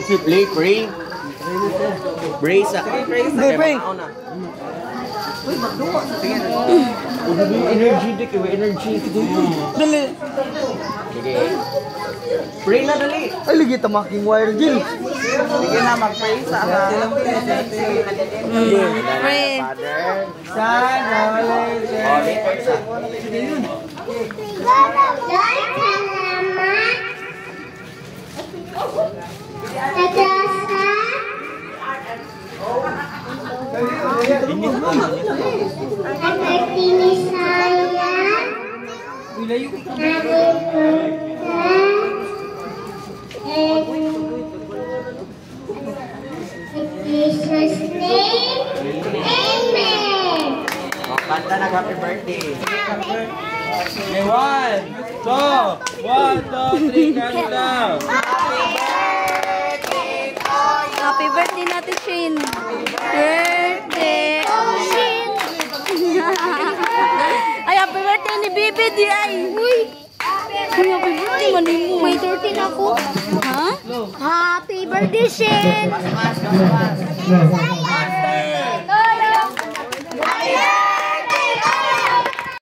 Si play, pray. Brace sa. Pray. Uy, magduwa. Sige. Energy dik, energy. Dali. Sige. Pray na dali. Ay, lagi tamaking wire, Jill. Sige na, mag-pray sa Pray. Son, Holy Jesus' name, amen. Kanta na happy birthday. Okay, 1, 2, 3, kanta. Happy birthday natin, Shane. Birthday, oh, Shane. Ay, happy birthday ni Bibi, di ay. Uy. Happy birthday, manimo. May 13 ako. Ha? Happy birthday, Shane.